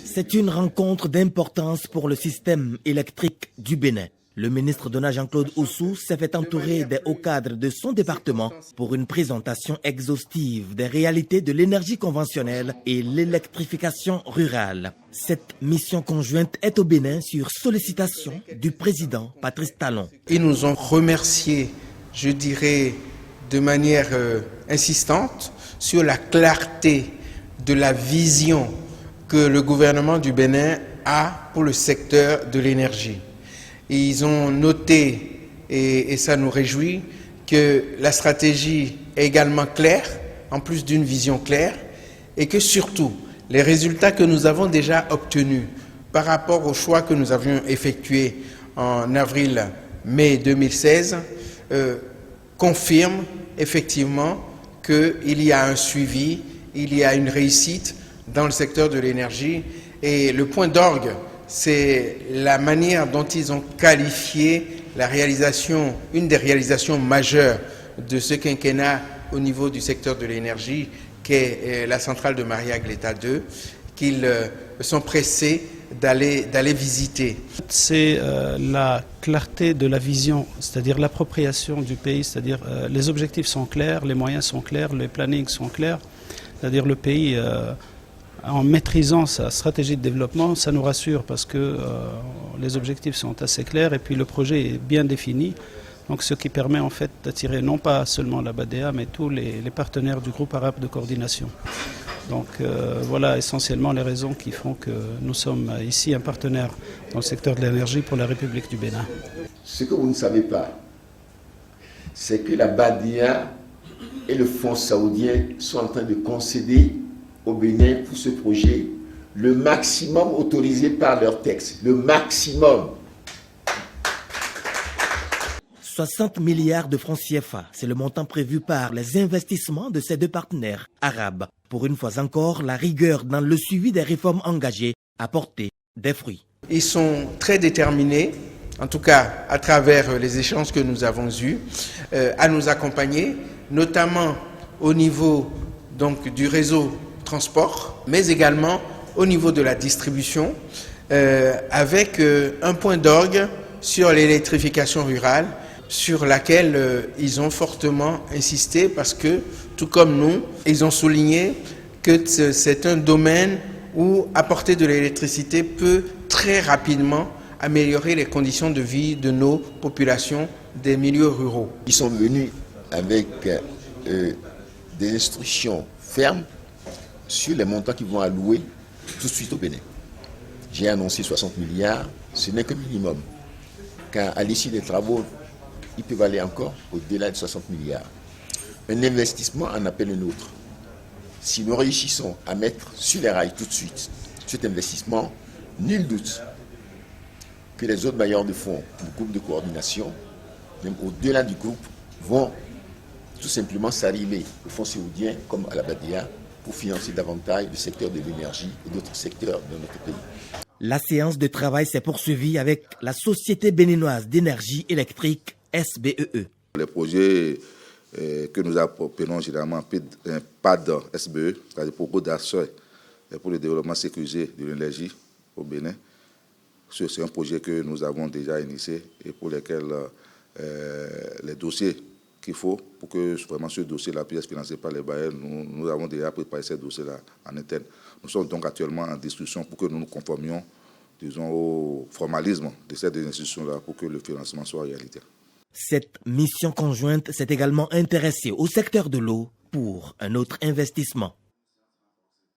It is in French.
C'est une rencontre d'importance pour le système électrique du Bénin. Le ministre Donat Jean-Claude Oussou s'est fait entourer des hauts cadres de son département pour une présentation exhaustive des réalités de l'énergie conventionnelle et l'électrification rurale. Cette mission conjointe est au Bénin sur sollicitation du président Patrice Talon. Ils nous ont remercié, je dirais, de manière insistante sur la clarté de la vision que le gouvernement du Bénin a pour le secteur de l'énergie. Ils ont noté, et ça nous réjouit, que la stratégie est également claire, en plus d'une vision claire, et que surtout, les résultats que nous avons déjà obtenus par rapport au choix que nous avions effectué en avril-mai 2016 confirment effectivement qu'il y a un suivi, il y a une réussite dans le secteur de l'énergie. Et le point d'orgue, c'est la manière dont ils ont qualifié la réalisation, une des réalisations majeures de ce quinquennat au niveau du secteur de l'énergie, qui est la centrale de Maria-Gleta 2, qu'ils sont pressés d'aller visiter. C'est la clarté de la vision, c'est-à-dire l'appropriation du pays, c'est-à-dire les objectifs sont clairs, les moyens sont clairs, les plannings sont clairs, c'est-à-dire le pays, en maîtrisant sa stratégie de développement, ça nous rassure parce que les objectifs sont assez clairs et puis le projet est bien défini. Donc, ce qui permet en fait d'attirer non pas seulement la BADEA, mais tous les partenaires du groupe arabe de coordination. Donc voilà essentiellement les raisons qui font que nous sommes ici un partenaire dans le secteur de l'énergie pour la République du Bénin. Ce que vous ne savez pas, c'est que la BADEA et le fonds saoudien sont en train de concéder au Bénin pour ce projet le maximum autorisé par leur texte, le maximum. 60 milliards de francs CFA, c'est le montant prévu par les investissements de ces deux partenaires arabes. Pour une fois encore, la rigueur dans le suivi des réformes engagées a porté des fruits. Ils sont très déterminés, en tout cas à travers les échanges que nous avons eus, à nous accompagner, notamment au niveau donc, du réseau transport, mais également au niveau de la distribution, avec un point d'orgue sur l'électrification rurale, sur laquelle ils ont fortement insisté parce que, tout comme nous, ils ont souligné que c'est un domaine où apporter de l'électricité peut très rapidement améliorer les conditions de vie de nos populations des milieux ruraux. Ils sont venus avec des instructions fermes sur les montants qu'ils vont allouer tout de suite au Bénin. J'ai annoncé 60 milliards, ce n'est que minimum. Car à l'issue des travaux, ils peuvent aller encore au-delà de 60 milliards. Un investissement en appelle un autre. Si nous réussissons à mettre sur les rails tout de suite cet investissement, nul doute que les autres bailleurs de fonds, le groupe de coordination, même au-delà du groupe, vont tout simplement s'arrimer au fonds saoudien comme à la BADEA pour financer davantage le secteur de l'énergie et d'autres secteurs de notre pays. La séance de travail s'est poursuivie avec la Société béninoise d'énergie électrique SBEE. Les projets que nous appelons généralement PAD SBE, c'est-à-dire Programme d'action pour le développement sécurisé de l'énergie au Bénin, c'est un projet que nous avons déjà initié et pour lequel les dossiers qu'il faut pour que vraiment ce dossier-là puisse être financé par les bailleurs, nous avons déjà préparé ces dossiers-là en interne. Nous sommes donc actuellement en discussion pour que nous nous conformions, disons, au formalisme de ces deux institutions-là pour que le financement soit réalité. Cette mission conjointe s'est également intéressée au secteur de l'eau pour un autre investissement.